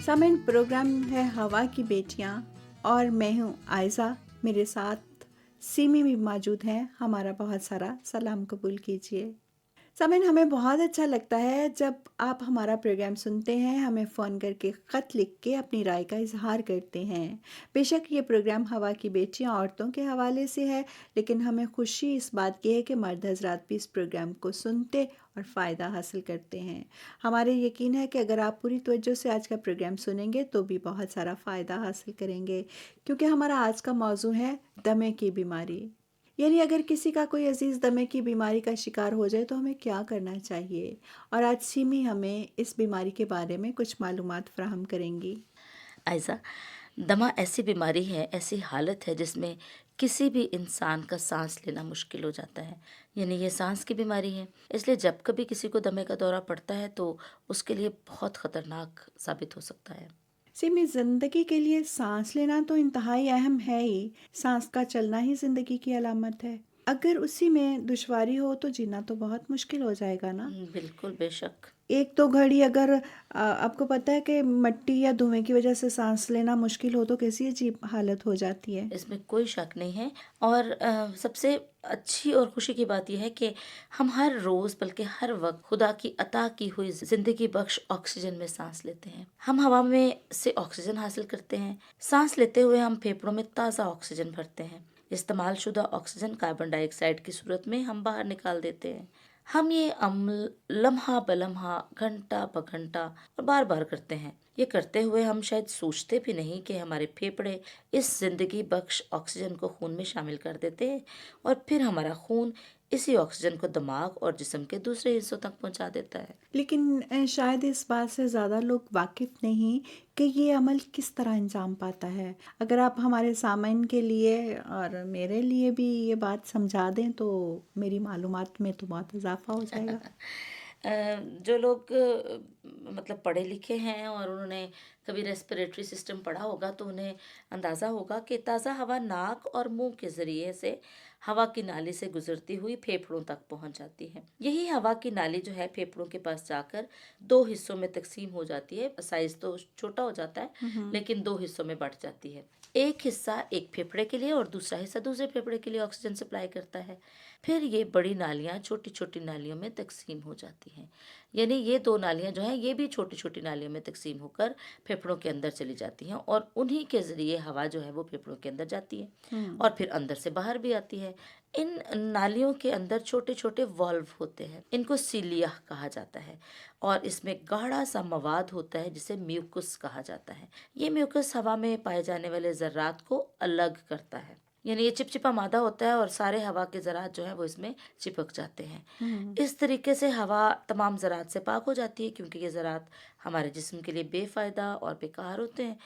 सामन programme है हवा की बेटियां और मैं हूं आयजा। मेरे साथ सीमी भी मौजूद हैं। हमारा बहुत सारा सलाम कबूल कीजिए। सामन हमें बहुत अच्छा लगता है जब आप हमारा प्रोग्राम सुनते हैं, हमें फ़ोन करके ख़त लिख के अपनी राय का इजहार करते हैं। बेशक ये प्रोग्राम हवा की बेटियां औरतों के हवाले से है, लेकिन हमें खुशी इस बात की है कि मर्द हजरात भी इस प्रोग्राम को सुनते और फ़ायदा हासिल करते हैं। हमारे यकीन है कि अगर आप पूरी तवज्जो से आज का प्रोग्राम सुनेंगे तो भी बहुत सारा फ़ायदा हासिल करेंगे, क्योंकि हमारा आज का मौजू है दमे की बीमारी। यानी अगर किसी का कोई अजीज़ दमे की बीमारी का शिकार हो जाए तो हमें क्या करना चाहिए। और आज सीमी हमें इस बीमारी के बारे में कुछ मालूमात फ़राहम करेंगी। आयज़ा, दमा ऐसी बीमारी है, ऐसी हालत है जिसमें किसी भी इंसान का सांस लेना मुश्किल हो जाता है। यानी ये सांस की बीमारी है। इसलिए जब कभी किसी को दमे का दौरा पड़ता है तो उसके लिए बहुत ख़तरनाक साबित हो सकता है। सीमी, ज़िंदगी के लिए सांस लेना तो इंतहाई अहम है ही। सांस का चलना ही ज़िंदगी की अलामत है। अगर उसी में दुश्वारी हो तो जीना तो बहुत मुश्किल हो जाएगा ना। बिल्कुल, बेशक। एक तो घड़ी अगर आपको पता है कि मिट्टी या धुएं की वजह से सांस लेना मुश्किल हो तो कैसी अजीब हालत हो जाती है। इसमें कोई शक नहीं है। और सबसे अच्छी और खुशी की बात यह है कि हम हर रोज़ बल्कि हर वक्त खुदा की अता की हुई ज़िंदगी बख्श ऑक्सीजन में सांस लेते हैं। हम हवा में से ऑक्सीजन हासिल करते हैं। सांस लेते हुए हम फेफड़ों में ताज़ा ऑक्सीजन भरते हैं। इस्तेमाल शुदा ऑक्सीजन कार्बन डाइऑक्साइड की सूरत में हम बाहर निकाल देते हैं। हम ये अमल लम्हा ब लम्हा, घंटा ब घंटा और बार बार करते हैं। ये करते हुए हम शायद सोचते भी नहीं कि हमारे फेफड़े इस जिंदगी बख्श ऑक्सीजन को खून में शामिल कर देते हैं और फिर हमारा खून इसी ऑक्सीजन को दिमाग और जिस्म के दूसरे हिस्सों तक पहुंचा देता है। लेकिन शायद इस बात से ज़्यादा लोग वाकिफ़ नहीं कि ये अमल किस तरह अंजाम पाता है। अगर आप हमारे सामाइन के लिए और मेरे लिए भी ये बात समझा दें तो मेरी मालूमात में तो बहुत इजाफ़ा हो जाएगा। जो लोग मतलब पढ़े लिखे हैं और उन्होंने कभी रेस्पिरेटरी सिस्टम पढ़ा होगा तो उन्हें अंदाज़ा होगा कि ताज़ा हवा नाक और मुंह के ज़रिए से हवा की नाली से गुजरती हुई फेफड़ों तक पहुंच जाती है। यही हवा की नाली जो है फेफड़ों के पास जाकर दो हिस्सों में तकसीम हो जाती है। साइज तो छोटा हो जाता है लेकिन दो हिस्सों में बढ़ जाती है। एक हिस्सा एक फेफड़े के लिए और दूसरा हिस्सा दूसरे फेफड़े के लिए ऑक्सीजन सप्लाई करता है। फिर ये बड़ी नालियाँ छोटी छोटी नालियों में तकसीम हो जाती हैं। यानी ये दो नालियाँ जो हैं ये भी छोटी छोटी नालियों में तकसीम होकर फेफड़ों के अंदर चली जाती हैं और उन्हीं के ज़रिए हवा जो है वो फेफड़ों के अंदर जाती है और फिर अंदर से बाहर भी आती है। इन नालियों के अंदर छोटे छोटे वाल्व होते हैं। इनको सीलिया कहा जाता है और इसमें गाढ़ा सा मवाद होता है जिसे म्यूकस कहा जाता है। ये म्यूकस हवा में पाए जाने वाले ज़र्रात को अलग करता है। यानी ये चिपचिपा मादा होता है और सारे हवा के ज़रात जो है वो इसमें चिपक जाते हैं। इस तरीके से हवा तमाम ज़रात से पाक हो जाती है, क्योंकि ये ज़रात हमारे जिस्म के लिए बेफ़ायदा और बेकार होते हैं।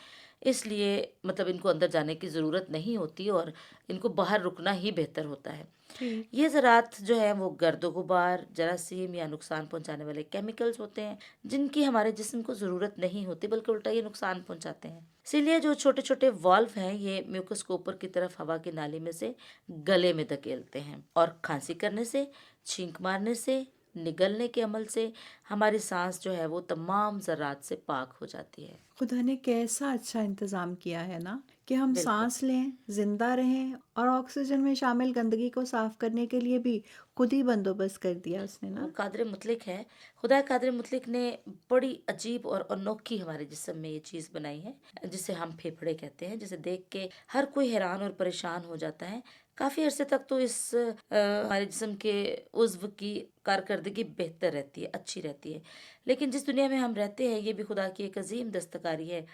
इसलिए मतलब इनको अंदर जाने की ज़रूरत नहीं होती और इनको बाहर रुकना ही बेहतर होता है। ठीक। ये ज़रात जो है वो गर्द गुबार, जरासीम या नुकसान पहुंचाने वाले केमिकल्स होते हैं जिनकी हमारे जिस्म को ज़रूरत नहीं होती, बल्कि उल्टा ये नुकसान पहुंचाते हैं। इसीलिए जो छोटे छोटे वाल्व हैं ये म्यूकस को ऊपर की तरफ हवा की नाली में से गले में धकेलते हैं और खांसी करने से, छींक मारने से, निगलने के अमल से हमारी सांस जो है वो तमाम ज़रात से पाक हो जाती है। खुदा ने कैसा अच्छा इंतज़ाम किया है ना, कि हम बिल्कुल। सांस लें, ज़िंदा रहें और ऑक्सीजन में शामिल गंदगी को साफ़ करने के लिए भी खुद ही बंदोबस्त कर दिया उसने वो ना। कादर मुतलिक है। खुदा कादर मुतलिक ने बड़ी अजीब और अनोखी हमारे जिस्म में ये चीज़ बनाई है जिसे हम फेफड़े कहते हैं, जिसे देख के हर कोई हैरान और परेशान हो जाता है। काफ़ी अरसे तक तो इस हमारे जिस्म के उज़्व की कारकर्दगी बेहतर रहती है, अच्छी रहती है। लेकिन जिस दुनिया में हम रहते हैं ये भी खुदा की एक अजीम दस्तकारी है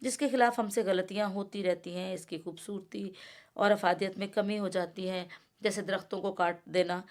जिसके खिलाफ हमसे गलतियाँ होती रहती हैं। इसकी खूबसूरती और अफादियत में कमी हो जाती है। जैसे दरख्तों को काट देना,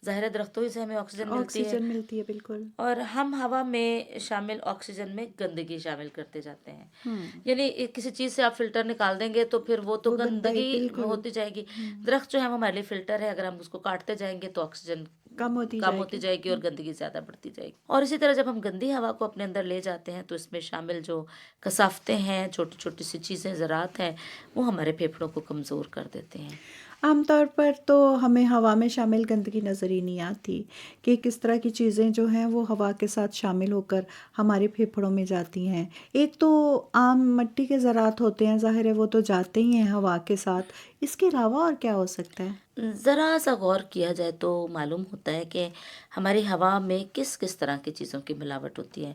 ज़ाहिर है दरख्तों ही से हमें ऑक्सीजन मिलती है ऑक्सीजन मिलती है, बिल्कुल। और हम हवा में शामिल ऑक्सीजन में गंदगी शामिल करते जाते हैं। हम्म। यानी किसी चीज़ से आप फ़िल्टर निकाल देंगे तो फिर वो तो वो गंदा ही, गंदगी बिल्कुल। होती जाएगी। दरख्त जो है वो हमारे लिए फ़िल्टर है। अगर हम उसको काटते जाएंगे तो ऑक्सीजन कम होती कम होती जाएगी। जाएगी और गंदगी ज़्यादा बढ़ती जाएगी। और इसी तरह जब हम गंदी हवा को अपने अंदर ले जाते हैं तो इसमें शामिल जो कसाफ़तें हैं, छोटी छोटी सी चीज़ें, ज़रात हैं, वो हमारे फेफड़ों को कमज़ोर कर देते हैं। आमतौर पर तो हमें हवा में शामिल गंदगी नज़र ही नहीं आती कि किस तरह की चीज़ें जो हैं वो हवा के साथ शामिल होकर हमारे फेफड़ों में जाती हैं। एक तो आम मिट्टी के ज़रात होते हैं, ज़ाहिर है वो तो जाते ही हैं हवा के साथ। इसके अलावा और क्या हो सकता है? ज़रा सा गौर किया जाए तो मालूम होता है कि हमारी हवा में किस किस तरह की चीज़ों की मिलावट होती है।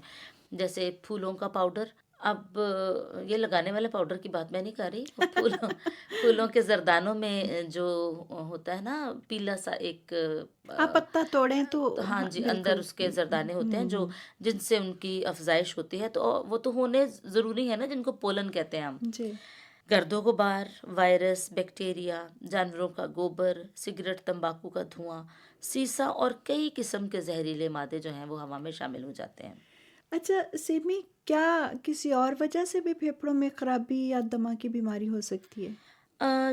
जैसे फूलों का पाउडर, अब ये लगाने वाले पाउडर की बात मैं नहीं कर रही, वो फूलों फूलों के जरदानों में जो होता है ना, पीला सा एक हाँ, पत्ता तोड़ें तो तो हाँ हाँ, जी, अंदर बिल्कुल। उसके जरदाने होते हैं जो जिनसे उनकी अफजाइश होती है, तो वो तो होने ज़रूरी है ना, जिनको पोलन कहते हैं हम। जी। गर्दों गुबार, वायरस, बैक्टीरिया, जानवरों का गोबर, सिगरेट, तंबाकू का धुआं, सीसा और कई किस्म के जहरीले मादे जो हैं वो हवा में शामिल हो जाते हैं। अच्छा सिमी, क्या किसी और वजह से भी फेफड़ों में खराबी या दमा की बीमारी हो सकती है?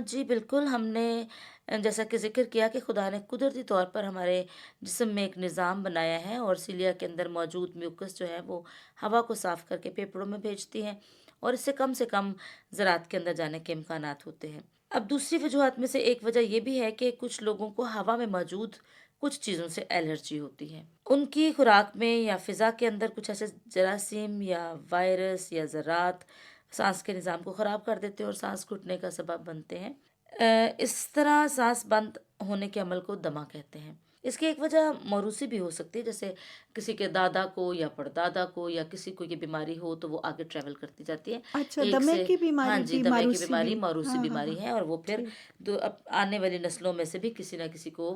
जी बिल्कुल, हमने जैसा कि ज़िक्र किया कि खुदा ने कुदरती तौर पर हमारे जिस्म में एक निज़ाम बनाया है और सीलिया के अंदर मौजूद म्यूकस जो है वो हवा को साफ़ करके फेफड़ों में भेजती है और इससे कम से कम ज़रात के अंदर जाने के इम्कानात होते हैं। अब दूसरी वजूहात में से एक वजह ये भी है कि कुछ लोगों को हवा में मौजूद कुछ चीज़ों से एलर्जी होती है। उनकी खुराक में या फ़िज़ा के अंदर कुछ ऐसे जरासीम या वायरस या ज़रात सांस के निज़ाम को ख़राब कर देते हैं और सांस घुटने का सबब बनते हैं। इस तरह सांस बंद होने के अमल को दमा कहते हैं। इसकी एक वजह मौरूसी भी हो सकती है, जैसे किसी के दादा को या परदादा को या किसी को ये बीमारी हो तो वो आगे ट्रैवल करती जाती है अच्छा, एक दमे से। की हाँ बीमारी जी, भी दमे की मारूसी बीमारी भी। मौरूसी हाँ, हाँ, बीमारी हाँ। है और वो फिर ठीक, अब आने वाली नस्लों में से भी किसी ना किसी को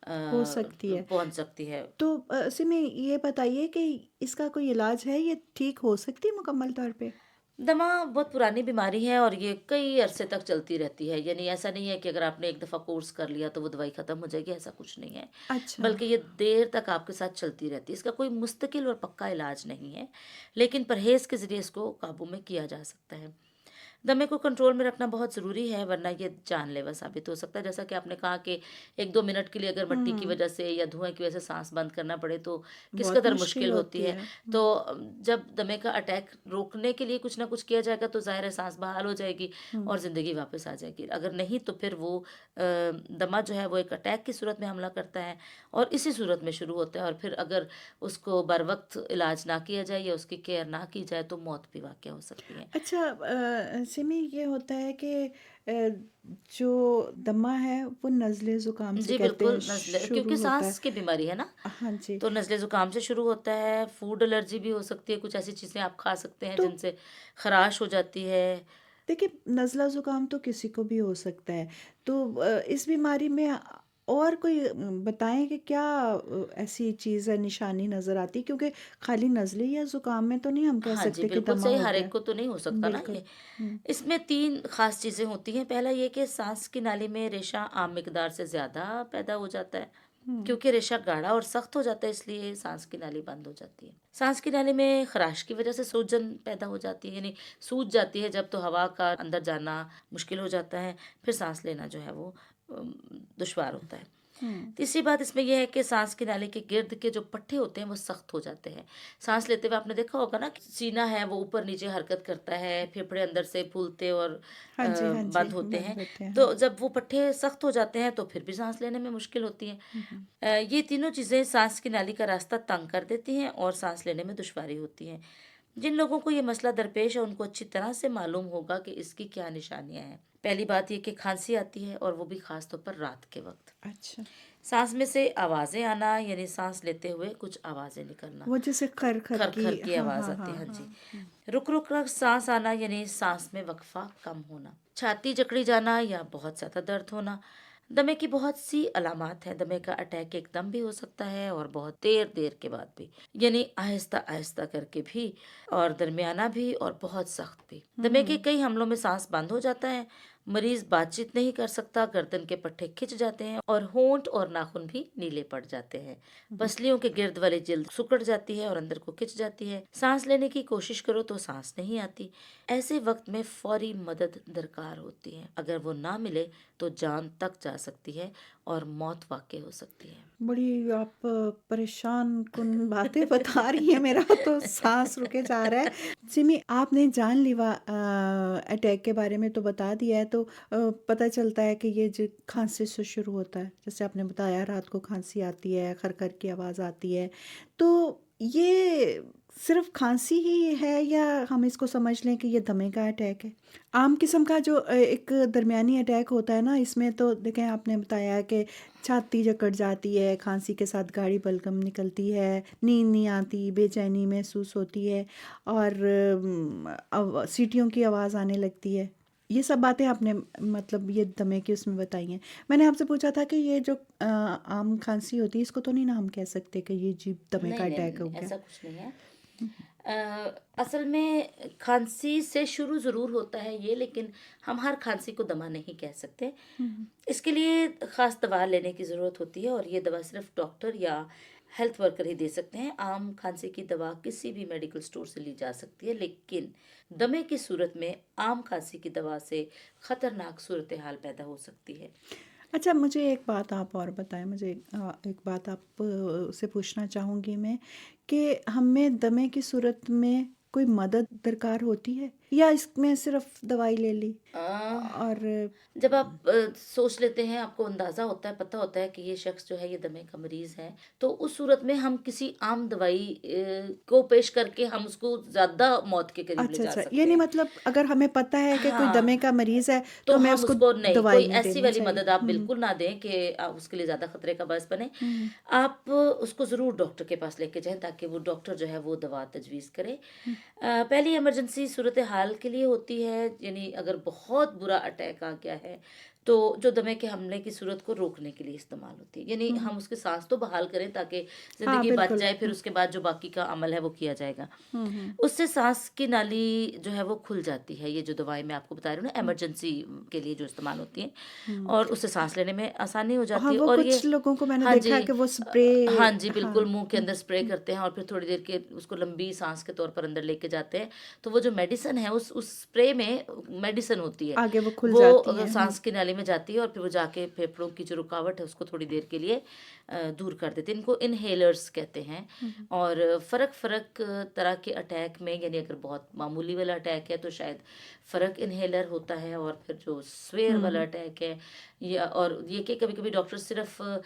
हो सकती है। पहुंच सकती है। तो सिमी, ये बताइए कि इसका कोई इलाज है? ये ठीक हो सकती है मुकम्मल तौर पे? दमा बहुत पुरानी बीमारी है और ये कई अरसे तक चलती रहती है, यानी ऐसा नहीं है कि अगर आपने एक दफ़ा कोर्स कर लिया तो वो दवाई ख़त्म हो जाएगी, ऐसा कुछ नहीं है। अच्छा। बल्कि ये देर तक आपके साथ चलती रहती है। इसका कोई मुस्तकिल और पक्का इलाज नहीं है, लेकिन परहेज़ के ज़रिए इसको काबू में किया जा सकता है। दमे को कंट्रोल में रखना बहुत ज़रूरी है, वरना ये जानलेवा साबित हो सकता है। जैसा कि आपने कहा कि 1-2 मिनट के लिए अगर मिट्टी की हुँ, वजह से या धुएँ की वजह से सांस बंद करना पड़े तो किस बहुत कदर मुश्किल मुश्किल होती होती है। है। तो जब दमे का अटैक रोकने के लिए कुछ ना कुछ किया जाएगा तो ज़ाहिर है सांस बहाल हो जाएगी हुँ। और ज़िंदगी वापस आ जाएगी। अगर नहीं तो फिर वो दमा जो है वो एक अटैक की सूरत में हमला करता है और इसी सूरत में शुरू होता है और फिर अगर उसको बरवक़्त इलाज ना किया जाए या उसकी केयर ना की जाए तो मौत भी वाक़या हो सकती है। अच्छा सिमी, ये होता है कि जो दमा है वो नज़ले ज़ुकाम से जी कहते हैं बिल्कुल, नज़ले क्योंकि शुरू होता है। सांस की बीमारी है ना, हाँ जी। तो नज़ले ज़ुकाम से शुरू होता है, फूड एलर्जी भी हो सकती है, कुछ ऐसी चीज़ें आप खा सकते हैं तो जिनसे ख़राश हो जाती है। देखिए, नज़ला ज़ुकाम तो किसी को भी हो सकता है। तो इस बीमारी में और कोई बताएँ कि क्या ऐसी चीज़ है, निशानी नज़र आती है? क्योंकि खाली नज़ले या ज़ुकाम में तो नहीं हम कह हाँ जी, सकते कि बिल्कुल दमा सही, हो हर एक गया। को तो नहीं हो सकता ना बिल्कुल। ये। हुँ, इसमें 3 ख़ास चीज़ें होती हैं। पहला ये कि सांस की नाली में रेशा आम मिक़दार से ज़्यादा पैदा हो जाता है, हुँ। क्योंकि रेशा गाढ़ा और सख्त हो जाता है इसलिए सांस की नाली बंद हो जाती है। सांस की नाली में ख़राश की वजह से सूजन पैदा हो जाती है, यानी सूज जाती है जब तो हवा का अंदर जाना मुश्किल हो जाता है, फिर सांस लेना जो है वो दुश्वार होता है। हुँ। तीसरी बात इसमें यह है कि सांस की नाली के गिर्द के जो पट्टे होते हैं वो सख्त हो जाते हैं। सांस लेते हुए आपने देखा होगा ना कि सीना है वो ऊपर नीचे हरकत करता है, फेफड़े अंदर से फूलते और हाँ जी, हाँ जी, बंद होते हैं। बंद होते हैं, हाँ। तो जब वो पट्टे सख्त हो जाते हैं तो फिर भी सांस लेने में मुश्किल होती है। हुँ, हुँ। ये तीनों चीज़ें सांस की नाली का रास्ता तंग कर देती हैं और सांस लेने में दुश्वारी होती है। जिन लोगों को ये मसला दरपेश है उनको अच्छी तरह से मालूम होगा कि इसकी क्या निशानियां हैं। पहली बात ये कि खांसी आती है और वो भी खास तौर पर रात के वक्त। अच्छा। सांस में से आवाज़ें आना, यानी सांस लेते हुए कुछ आवाज़ें निकलना, वो जैसे खर-खर खर की। खर की हाँ, आवाज़ हाँ, आती है, हाँ, हाँ जी। हाँ। हुँ। रुक रुक कर सांस आना, यानी सांस में वक्फा कम होना, छाती जकड़ी जाना या बहुत ज़्यादा दर्द होना। दमे की बहुत सी अलामात हैं। दमे का अटैक एकदम भी हो सकता है और बहुत देर देर के बाद भी, यानी आहिस्ता आहिस्ता करके भी, और दरमियाना भी और बहुत सख्त भी। दमे के हुँ। कई हमलों में सांस बंद हो जाता है, मरीज बातचीत नहीं कर सकता, गर्दन के पट्टे खिंच जाते हैं और होंठ और नाखून भी नीले पड़ जाते हैं। पसलियों के गिर्द वाली जिल्द सिकुड़ जाती है और अंदर को खिंच जाती है। सांस लेने की कोशिश करो तो सांस नहीं आती। ऐसे वक्त में फौरी मदद दरकार होती है। अगर वो ना मिले तो जान तक जा सकती है और मौत वाक़ई हो सकती है। बड़ी आप परेशान कुन बातें बता रही हैं, मेरा तो सांस रुके जा रहा है। सिमी, आपने जानलेवा अटैक के बारे में तो बता दिया है, तो पता चलता है कि ये जो खांसी से शुरू होता है, जैसे आपने बताया रात को खांसी आती है, खरखर की आवाज़ आती है, तो ये सिर्फ खांसी ही है या हम इसको समझ लें कि ये दमे का अटैक है? आम किस्म का जो एक दरमियानी अटैक होता है ना, इसमें तो देखें आपने बताया कि छाती जकड़ जाती है, खांसी के साथ गाढ़ी बलगम निकलती है, नींद नहीं आती, बेचैनी महसूस होती है और सीटियों की आवाज़ आने लगती है। ये सब बातें आपने मतलब ये दमे की उसमें बताई हैं। मैंने आपसे पूछा था कि ये जो आम खांसी होती है, इसको तो नहीं ना हम कह सकते कि ये जी दमे का नहीं नहीं अटैक हो नहीं, गया? ऐसा कुछ नहीं है। असल में खांसी से शुरू ज़रूर होता है ये, लेकिन हम हर खांसी को दमा नहीं कह सकते। हम्म। इसके लिए ख़ास दवा लेने की ज़रूरत होती है और ये दवा सिर्फ डॉक्टर या हेल्थ वर्कर ही दे सकते हैं। आम खांसी की दवा किसी भी मेडिकल स्टोर से ली जा सकती है, लेकिन दमे की सूरत में आम खांसी की दवा से ख़तरनाक सूरत हाल पैदा हो सकती है। अच्छा, मुझे एक बात आप और बताएं, मुझे एक बात आप से पूछना चाहूँगी मैं कि हमें दमे की सूरत में कोई मदद दरकार होती है या इसमें सिर्फ दवाई ले ली अ, और जब आप सोच लेते हैं, आपको अंदाज़ा होता है, पता होता है कि ये शख्स जो है ये दमे का मरीज़ है, तो उस सूरत में हम किसी आम दवाई को पेश करके हम उसको ज़्यादा मौत के करीब ले अच्छा जा अच्छा, ये सकते नहीं हैं। मतलब अगर हमें पता है कि कोई दमे हाँ, का मरीज़ है तो तो हमें हम उसको उसको नहीं, कोई दवाई नहीं ऐसी देनी वाली चाहिए। मदद आप बिल्कुल ना दें कि उसके लिए ज़्यादा खतरे का बायस बने। हम्म। आप उसको ज़रूर डॉक्टर के पास लेके जाएँ ताकि वो डॉक्टर जो है वो दवा तजवीज़ करे। पहली इमरजेंसी सूरत हाल के लिए होती है, यानी अगर बहुत बुरा अटैक आ गया है, तो जो दमे के हमले की सूरत को रोकने के लिए इस्तेमाल होती है। यानी हम्म। हम उसकी सांस तो बहाल करें ताकि हाँ ज़िंदगी बच बिल्कुल। जाए, फिर उसके बाद जो बाकी का अमल है वो किया जाएगा। हम्म। उससे सांस की नाली जो है वो खुल जाती है। ये जो दवाई मैं आपको बता रही हूँ ना, हम्म। इमरजेंसी के लिए जो इस्तेमाल होती हैं, हम्म। और उससे सांस लेने में आसानी हो हाँ, जाती है। वो और ये कुछ लोगों को मैंने हाँ देखा जी, है कि वो स्प्रे। हाँ जी, हाँ। बिल्कुल मुंह के अंदर स्प्रे करते हैं और फिर थोड़ी देर के उसको लंबी सांस के तौर पर अंदर लेके जाते हैं। तो वो जो मेडिसिन है, उस स्प्रे में मेडिसिन होती है, आगे वो खुल वो जाती हैं। सांस की नाली में जाती है और फिर वो जाके फेफड़ों की जो रुकावट है उसको थोड़ी देर के लिए दूर कर देते हैं। इनको इनहेलर्स कहते हैं। हम्म। और फ़र्क फ़र्क तरह के अटैक में, यानी अगर बहुत मामूली वाला अटैक है तो शायद फ़र्क इनहेलर होता है, और फिर जो स्वेयर वाला हम्म। अटैक है, या और ये कि कभी कभी डॉक्टर सिर्फ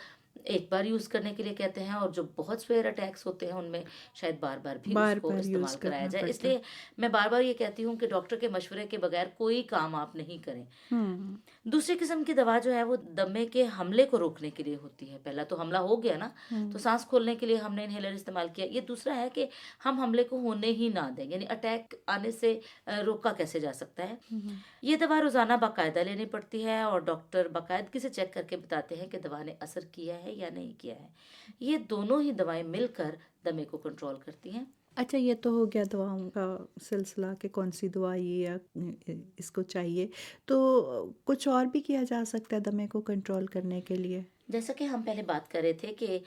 एक बार यूज़ करने के लिए कहते हैं, और जो बहुत स्वेयर अटैक्स होते हैं उनमें शायद बार बार भी बार उसको बार यूज इस्तेमाल कराया करना जाए। पड़ता है। इसलिए मैं बार बार ये कहती हूँ कि डॉक्टर के मशवरे के बगैर कोई काम आप नहीं करें। हम्म। दूसरी किस्म की दवा जो है वो दमे के हमले को रोकने के लिए होती है। पहला तो हमला हो गया ना, तो हम्म। सांस खोलने के लिए हमने इनहेलर इस्तेमाल किया। ये दूसरा है कि हम हमले को होने ही ना दें, यानी अटैक आने से रोका कैसे जा सकता है। हम्म। ये दवा रोज़ाना बाकायदा लेनी पड़ती है और डॉक्टर बाकायदगी से चेक करके बताते हैं कि दवा ने असर किया है या नहीं किया है। ये दोनों ही दवाएं मिलकर दमे को कंट्रोल करती हैं। अच्छा, ये तो हो गया दवाओं का सिलसिला कि कौन सी दवाई या इसको चाहिए, तो कुछ और भी किया जा सकता है दमे को कंट्रोल करने के लिए? जैसा कि हम पहले बात कर रहे थे कि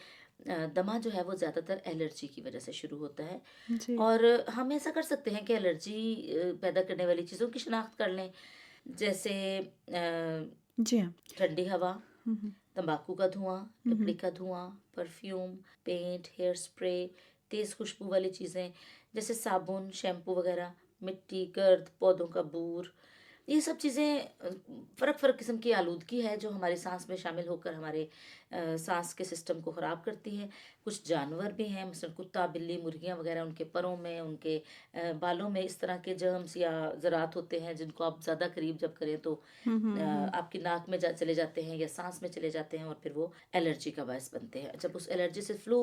दमा जो है वो ज़्यादातर एलर्जी की वजह से शुरू होता है, जी। और हम ऐसा कर सकते हैं कि एलर्जी पैदा करने वाली चीज़ों की शिनाख्त कर लें। जैसे जी हाँ। ठंडी हवा, हम्म। तंबाकू का धुआं, लकड़ी हम्म। का धुआं, परफ्यूम, पेंट, हेयर स्प्रे, तेज़ खुशबू वाली चीज़ें जैसे साबुन, शैम्पू वगैरह, मिट्टी, गर्द, पौधों का बूर, ये सब चीज़ें फ़र्क फ़र्क किस्म की आलूदगी है जो हमारी सांस में शामिल होकर हमारे सांस के सिस्टम को ख़राब करती है। कुछ जानवर भी हैं, मसलन कुत्ता, बिल्ली, मुर्गियाँ वगैरह, उनके परों में, उनके बालों में इस तरह के जर्म्स या ज़रात होते हैं जिनको आप ज़्यादा करीब जब करें तो आपकी नाक में चले जाते हैं या सांस में चले जाते हैं, और फिर वो एलर्जी का बायस बनते हैं। जब उस एलर्जी से फ्लू,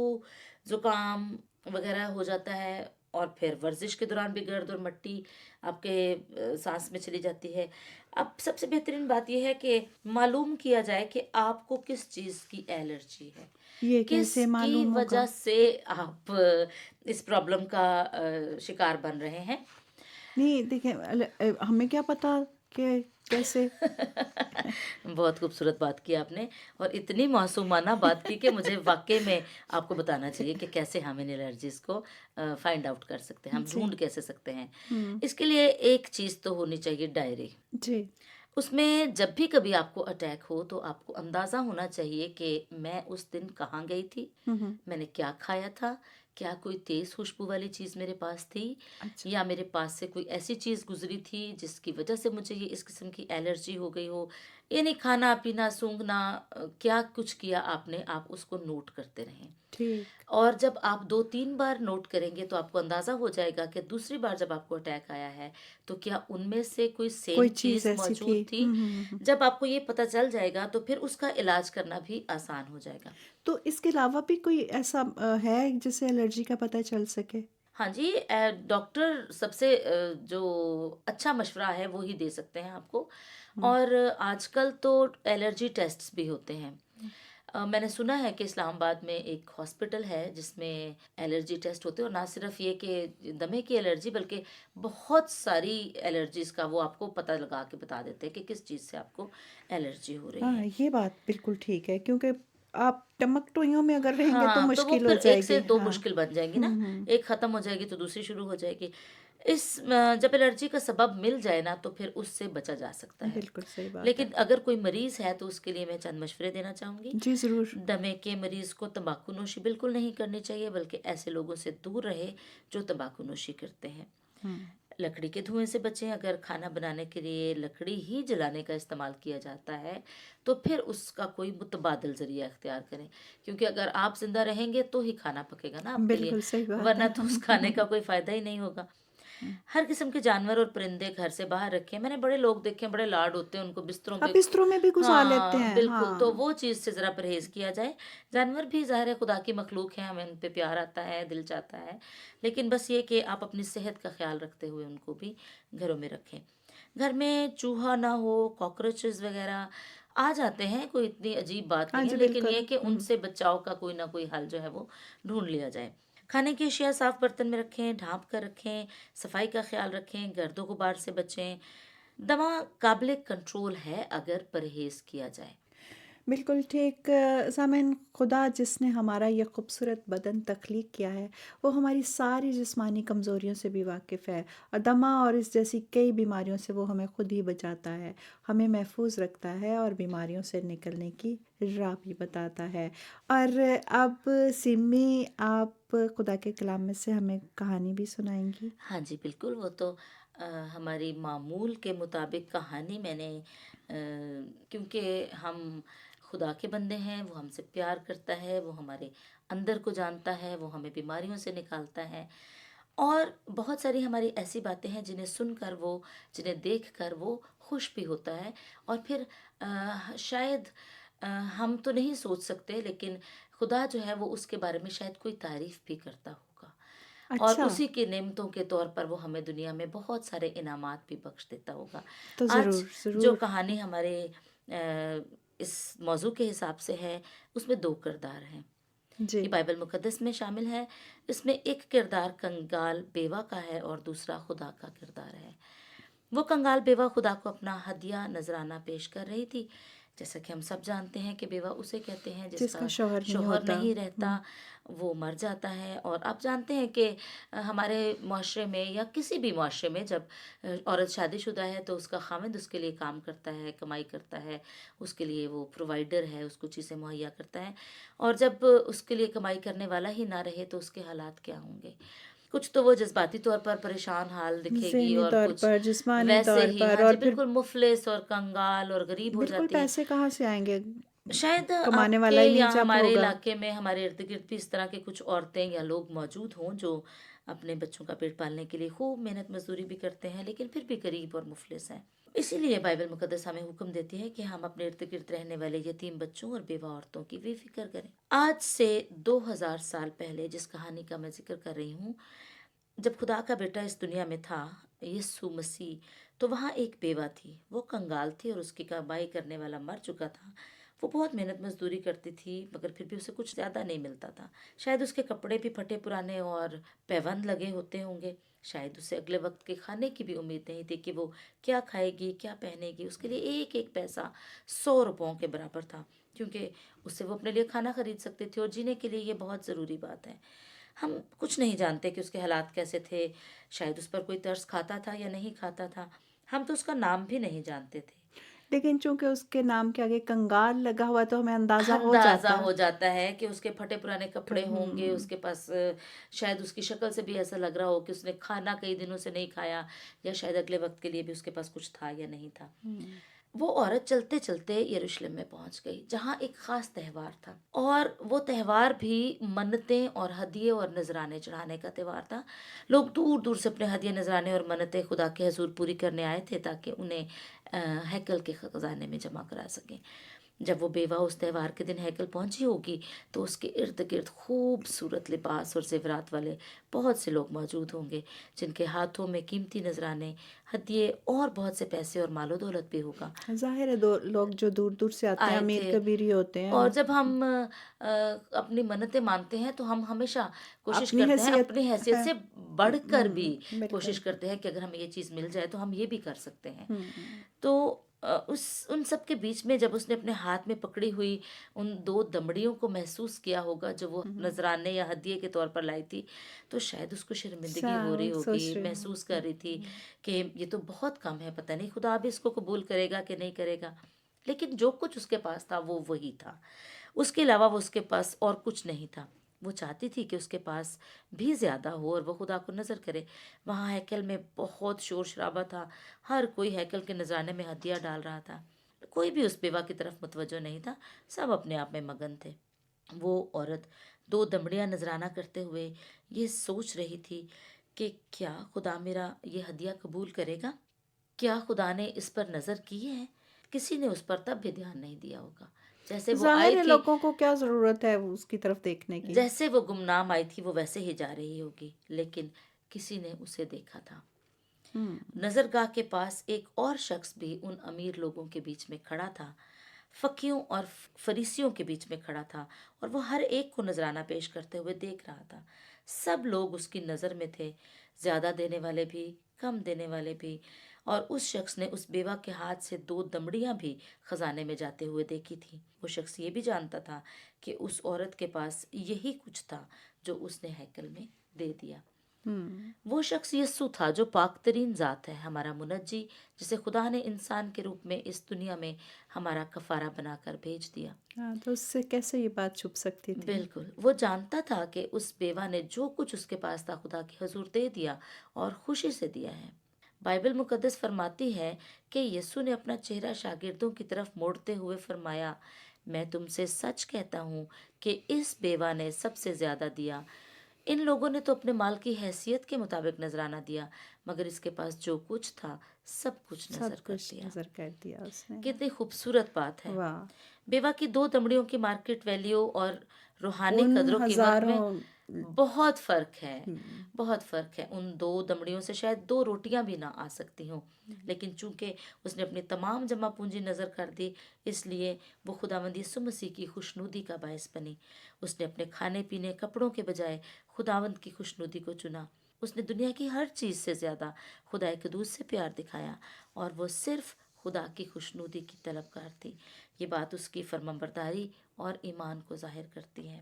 ज़ुकाम वगैरह हो जाता है, और फिर वर्जिश के दौरान भी गर्द और मट्टी आपके सांस में चली जाती है। अब सबसे बेहतरीन बात यह है कि मालूम किया जाए कि आपको किस चीज़ की एलर्जी है, ये कैसे किसकी मालूम वजह होगा? से आप इस प्रॉब्लम का शिकार बन रहे हैं। नहीं देखिए, हमें क्या पता कि कैसे। बहुत खूबसूरत बात की आपने, और इतनी मासूमाना बात की कि मुझे वाक़ई में आपको बताना चाहिए कि कैसे हम इन एलर्जीज़ को फाइंड आउट कर सकते हैं, हम जी। ढूँढ कैसे सकते हैं। हम्म। इसके लिए एक चीज़ तो होनी चाहिए, डायरी। जी। उसमें जब भी कभी आपको अटैक हो तो आपको अंदाज़ा होना चाहिए कि मैं उस दिन कहाँ गई थी, हुँ, हुँ। मैंने क्या खाया था, क्या कोई तेज़ खुशबू वाली चीज़ मेरे पास थी, अच्छा। या मेरे पास से कोई ऐसी चीज़ गुज़री थी जिसकी वजह से मुझे ये इस किस्म की एलर्जी हो गई हो। यानी खाना-पीना, सूँघना, क्या कुछ किया आपने, आप उसको नोट करते रहें। ठीक। और जब आप 2-3 बार नोट करेंगे तो आपको अंदाज़ा हो जाएगा कि दूसरी बार जब आपको अटैक आया है, तो क्या उनमें से कोई कोई सेम चीज़ चीज़ ऐसी थी। मौजूद थी? हुँ, हुँ, हुँ, हुँ। जब आपको ये पता चल जाएगा तो फिर उसका इलाज करना भी आसान हो जाएगा। तो इसके अलावा भी कोई ऐसा है जिससे एलर्जी का पता चल सके? हाँ जी, डॉक्टर सबसे जो अच्छा मशवरा है वो ही दे सकते हैं आपको। हुँ। और आजकल तो एलर्जी टेस्ट्स भी होते हैं। मैंने सुना है कि इस्लामाबाद में एक हॉस्पिटल है जिसमें एलर्जी टेस्ट होते हैं, और ना सिर्फ ये कि दमे की एलर्जी, बल्कि बहुत सारी एलर्जीज़ का वो आपको पता लगा के बता देते हैं कि किस चीज़ से आपको एलर्जी हो रही हाँ, है। ये बात बिल्कुल ठीक है क्योंकि आप टमक-टोइयों में अगर रहेंगे तो हाँ, तो वो मुश्किल हो फिर 1 से जाएगी। 2 हाँ। मुश्किल बन जाएँगी हुँ, ना, हुँ। एक ख़त्म हो जाएगी तो दूसरी शुरू हो जाएगी। जब एलर्जी का सबब मिल जाए ना तो फिर उससे बचा जा सकता है। बिल्कुल सही बात है। लेकिन अगर कोई मरीज़ है तो उसके लिए मैं चंद मशवरे देना चाहूँगी। जी, ज़रूर। दमे के मरीज़ को तंबाकू नोशी बिल्कुल नहीं करनी चाहिए, बल्कि ऐसे लोगों से दूर रहे जो तंबाकू नोशी करते हैं। हुँ। लकड़ी के धुएँ से बचें। अगर खाना बनाने के लिए लकड़ी ही जलाने का इस्तेमाल किया जाता है, तो फिर उसका कोई मुतबादिल ज़रिया इख्तियार करें, क्योंकि अगर आप ज़िंदा रहेंगे तो ही खाना पकेगा ना आपके लिए, बिल्कुल सही बात वरना है। तो उस खाने का कोई फ़ायदा ही नहीं होगा। हुँ। हर किस्म के जानवर और परिंदे घर से बाहर रखें। मैंने बड़े लोग देखे हैं, बड़े लाड होते हैं उनको बिस्तरों हाँ, पे। बिस्तरों में भी घुसा लेते हाँ, हैं। बिल्कुल, तो हाँ। वो चीज़ से ज़रा परहेज़ किया जाए। जानवर भी ज़ाहिर है खुदा की मखलूक हैं, हमें उन पे प्यार आता है, दिल चाहता है। लेकिन बस ये कि आप अपनी सेहत का ख़्याल रखते हुए उनको भी घरों में रखें। घर में चूहा ना हो, कॉकरोचेज़ वग़ैरह आ जाते हैं, कोई इतनी अजीब बात हाँ नहीं है, जी, लेकिन ये बिल्कुल। है कि हुँ। उनसे बचाव का कोई ना कोई हल जो है वो ढूँढ लिया जाए। खाने की अशिया साफ़ बर्तन में रखें, ढाँप कर रखें, सफाई का ख़्याल रखें, गर्द-गुबार से बचें। दमा काबिल कंट्रोल है अगर परहेज़ किया जाए। बिल्कुल ठीक। सामईन, खुदा जिसने हमारा ये खूबसूरत बदन तख्लीक किया है, वो हमारी सारी जिस्मानी कमज़ोरियों से भी वाकिफ़ है और दमा और इस जैसी कई बीमारियों से वो हमें खुद ही बचाता है, हमें महफूज़ रखता है और बीमारियों से निकलने की राह भी बताता है। और अब सिमी, आप खुदा के कलाम में से हमें कहानी भी सुनाएँगी? हाँ जी, बिल्कुल, वो तो हमारी मामूल के मुताबिक कहानी मैंने क्योंकि हम खुदा के बंदे हैं, वो हमसे प्यार करता है, वो हमारे अंदर को जानता है, वो हमें बीमारियों से निकालता है। और बहुत सारी हमारी ऐसी बातें हैं जिन्हें देखकर वो खुश भी होता है। और फिर शायद हम तो नहीं सोच सकते, लेकिन खुदा जो है वो उसके बारे में शायद कोई तारीफ़ भी करता होगा। और अच्छा, उसी की नेमतों के तौर पर वो हमें दुनिया में बहुत सारे इनामात भी बख्श देता होगा। तो आज ज़रूर, जो ज़रूर। कहानी हमारे इस मौजू के हिसाब से है, उसमें 2 किरदार हैं। जी। ये बाइबल मुक़द्दस में शामिल है। इसमें एक किरदार कंगाल बेवा का है और दूसरा खुदा का किरदार है। वो कंगाल बेवा खुदा को अपना हदिया नजराना पेश कर रही थी। जैसा कि हम सब जानते हैं कि बेवा उसे कहते हैं जिसका जिसका शौहर नहीं शौहर होता। नहीं रहता, हुँ। वो मर जाता है। और आप जानते हैं कि हमारे माशरे में या किसी भी माशरे में जब औरत शादीशुदा है तो उसका खामिद उसके लिए काम करता है, कमाई करता है, उसके लिए वो प्रोवाइडर है, उसको चीज़ें मुहैया करता है। और जब उसके लिए कमाई करने वाला ही ना रहे तो उसके हालात क्या होंगे। कुछ तो वो जज़्बाती तौर पर परेशान हाल दिखेगी, ज़हनी और तौर कुछ पर, जिस्मानी वैसे तौर ही, पर हाँ जी, और फिर बिल्कुल मुफ़लिस और कंगाल और गरीब हो बिल्कुल जाती है। पैसे कहाँ से आएँगे? शायद कमाने आपके वाला ही या नहीं जब हमारे होगा। इलाके में, हमारे इर्द-गिर्द भी इस तरह के कुछ औरतें या लोग मौजूद हों जो अपने बच्चों का पेट पालने के लिए खूब मेहनत मज़दूरी भी करते हैं, लेकिन फिर भी गरीब और मुफ़लिस हैं। इसीलिए बाइबल मुक़द्दस हमें हुक्म देती है कि हम अपने इर्द-गिर्द रहने वाले यतीम बच्चों और बेवा औरतों की भी फ़िक्र करें। आज से 2000 साल पहले जिस कहानी का मैं ज़िक्र कर रही हूँ, जब खुदा का बेटा इस दुनिया में था, यीशु मसीह, तो वहाँ एक बेवा थी। वो कंगाल थी और उसकी कमाई करने वाला मर चुका था। वो बहुत मेहनत मज़दूरी करती थी, मगर फिर भी उसे कुछ ज़्यादा नहीं मिलता था। शायद उसके कपड़े भी फटे-पुराने और पैबंद लगे होते होंगे। शायद उसे अगले वक़्त के खाने की भी उम्मीद नहीं थी कि वो क्या खाएगी, क्या पहनेगी। उसके लिए एक-एक पैसा 100 रुपयों के बराबर था, क्योंकि उससे वो अपने लिए खाना खरीद सकती थी, और जीने के लिए ये बहुत ज़रूरी बात है। हम कुछ नहीं जानते कि उसके हालात कैसे थे, शायद उस पर कोई तरस खाता था या नहीं खाता था, हम तो उसका नाम भी नहीं जानते थे। लेकिन चूंकि उसके नाम के आगे कंगाल लगा हुआ तो हमें अंदाजा हो अंदाज़ा जाता। हो जाता है कि उसके फटे पुराने कपड़े होंगे, हम्म। उसके पास शायद उसकी शक्ल से भी ऐसा लग रहा हो कि उसने खाना कई दिनों से नहीं खाया, या शायद अगले वक्त के लिए भी उसके पास कुछ था या नहीं था। हम्म। वो औरत चलते चलते यरूशलेम में पहुंच गई, जहां एक खास त्यौहार था, और वो त्यौहार भी मन्नतें और हदिये और नजराने चढ़ाने का त्यौहार था। लोग दूर दूर से अपने हदिये नजराने और मन्नतें खुदा के हजूर पूरी करने आए थे, ताकि उन्हें हैकल के खजाने में जमा करा सकें। जब वो बेवा उस त्यौहार के दिन हैकल पहुंची होगी, तो उसके इर्द गिर्द खूबसूरत लिबास और जेवरात वाले बहुत से लोग मौजूद होंगे, जिनके हाथों में कीमती नजराने, हदिये और बहुत से पैसे और मालो दौलत भी होगा। जाहिर है, दो लोग जो दूर दूर से आते हैं आए अमीर थे। कबीर ही होते हैं। और जब हम अपनी मन्नतें मानते हैं, तो हम हमेशा कोशिश अपनी करते हैं, हैसियत अपनी हैसियत है। से बढ़कर भी कोशिश बिल्कुल। करते हैं कि अगर हमें ये चीज़ मिल जाए तो हम ये भी कर सकते हैं। हम्म। तो उस उन सब के बीच में जब उसने अपने हाथ में पकड़ी हुई उन 2 दमड़ियों को महसूस किया होगा, जो वो हम्म। नजराने या हदिये के तौर पर लाई थी, तो शायद उसको शर्मिंदगी हो रही सोच होगी, रही हूँ। महसूस कर रही थी कि ये तो बहुत कम है, पता नहीं खुदा अब इसको कबूल करेगा कि नहीं करेगा। लेकिन जो कुछ उसके पास था वो वही था। उसके अलावा वो उसके पास और कुछ नहीं था। वो चाहती थी कि उसके पास भी ज़्यादा हो और वो खुदा को नज़र करे। वहाँ हैकल में बहुत शोर शराबा था। हर कोई हैकल के नजराने में हदिया डाल रहा था। कोई भी उस बेवा की तरफ मुतवज्जो नहीं था। सब अपने आप में मगन थे। वो औरत 2 दमड़ियाँ नजराना करते हुए ये सोच रही थी कि क्या खुदा मेरा ये हदिया कबूल करेगा? क्या खुदा ने इस पर नज़र की है? किसी ने उस पर तब भी ध्यान नहीं दिया होगा। जैसे वो जाहिर आई है, थी, लोगों को क्या जरूरत है उसकी तरफ देखने की। जैसे वो गुमनाम आई थी, वो वैसे ही जा रही होगी, लेकिन किसी ने उसे देखा था। हम्म। नजरगाह के पास एक और शख्स भी उन अमीर लोगों के बीच में खड़ा था, फकीयों और फरीसियों के बीच में खड़ा था, और वो हर एक को नजराना पेश करते हुए देख रहा था। सब लोग उसकी नज़र में थे, ज्यादा देने वाले भी, कम देने वाले भी। और उस शख्स ने उस बेवा के हाथ से 2 दमड़ियां भी खजाने में जाते हुए देखी थी। वो शख्स ये भी जानता था कि उस औरत के पास यही कुछ था जो उसने हैकल में दे दिया। हम्म। वो शख्स यस्सु था, जो पाक-तरीन ज़ात है, हमारा मुनज्जी, जिसे खुदा ने इंसान के रूप में इस दुनिया में हमारा कफ़ारा बनाकर भेज दिया। हाँ, तो उससे कैसे ये बात छुप सकती थी। बिल्कुल, वो जानता था कि उस बेवा ने जो कुछ उसके पास था खुदा के हजूर दे दिया, और खुशी से दिया है। बाइबल मुकद्दस फरमाती है कि यीशु ने अपना चेहरा शागिर्दों की तरफ मोड़ते हुए फरमाया, मैं तुमसे सच कहता हूँ कि इस बेवा ने सबसे ज्यादा दिया। इन लोगों ने तो अपने माल की हैसियत के मुताबिक नजराना दिया, मगर इसके पास जो कुछ था सब कुछ सब नजर कर कुछ दिया। नजर कर दिया उसने। कितनी खूबसूरत बात है। वाह। बेवा की 2 दमड़ियों की मार्केट वैल्यू और रूहानी उन कदरों कीमत में हजारों। बहुत फर्क है। हम्म। बहुत फर्क है। उन 2 दमड़ियों से शायद 2 रोटियां भी ना आ सकती हों, लेकिन चूंकि उसने अपनी तमाम जमा पूंजी नजर कर दी, इसलिए वो खुदावंद यीशु मसीह की खुशनुदी का बायस बनी। उसने अपने खाने पीने कपड़ों के बजाय खुदावंद की खुशनुदी को चुना। उसने दुनिया की हर चीज से ज्यादा खुदा के दूध से प्यार दिखाया, और वो सिर्फ खुदा की खुशनुदी की तलबगार थी। ये बात उसकी फरमाबरदारी और ईमान को जाहिर करती है।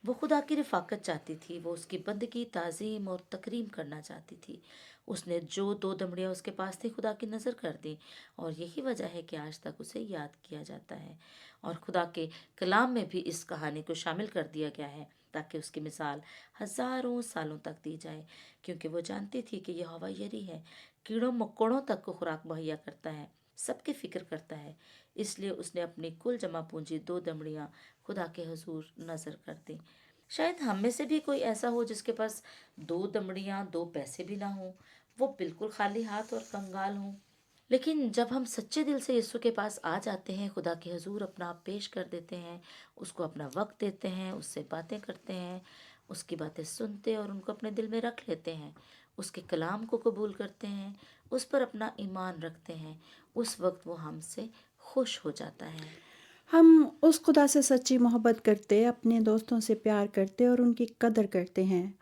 वो खुदा की रिफाकत चाहती थी, वो उसकी बंदगी, ताज़ीम और तकरीम करना चाहती थी। उसने जो 2 दमड़ियाँ उसके पास थी, खुदा की नज़र कर दी, और यही वजह है कि आज तक उसे याद किया जाता है। और खुदा के कलाम में भी इस कहानी को शामिल कर दिया गया है, ताकि उसकी मिसाल हजारों सालों तक दी जाए, क्योंकि वो जानती थी कि यहोवा यरी है, कीड़ों मकोड़ों तक को खुराक मुहैया करता है, सबकी फिक्र करता है। इसलिए उसने अपनी कुल जमा पूंजी 2 दमड़ियाँ खुदा के हुजूर नजर कर दी। शायद हम में से भी कोई ऐसा हो जिसके पास 2 दमड़ियाँ, 2 पैसे भी ना हो, वो बिल्कुल खाली हाथ और कंगाल हो। लेकिन जब हम सच्चे दिल से यीशु के पास आ जाते हैं, खुदा के हुजूर अपना आप पेश कर देते हैं, उसको अपना वक्त देते हैं, उससे बातें करते हैं, उसकी बातें सुनते और उनको अपने दिल में रख लेते हैं, उसके कलाम को कबूल करते हैं, उस पर अपना ईमान रखते हैं, उस वक्त वो हमसे खुश हो जाता है। हम उस खुदा से सच्ची मोहब्बत करते, अपने दोस्तों से प्यार करते और उनकी कदर करते हैं।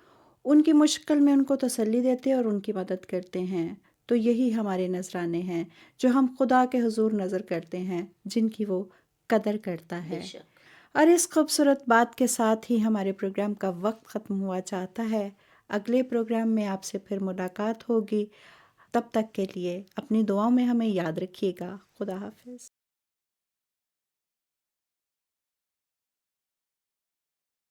उनकी मुश्किल में उनको तसल्ली देते और उनकी मदद करते हैं। तो यही हमारे नजराने हैं जो हम खुदा के हुजूर नज़र करते हैं, जिनकी वो कदर करता है। बेशक। और इस खूबसूरत बात के साथ ही हमारे प्रोग्राम का वक्त ख़त्म हुआ चाहता है। अगले प्रोग्राम में आपसे फिर मुलाकात होगी। तब तक के लिए अपनी दुआओं में हमें याद रखिएगा। खुदा हाफिज़।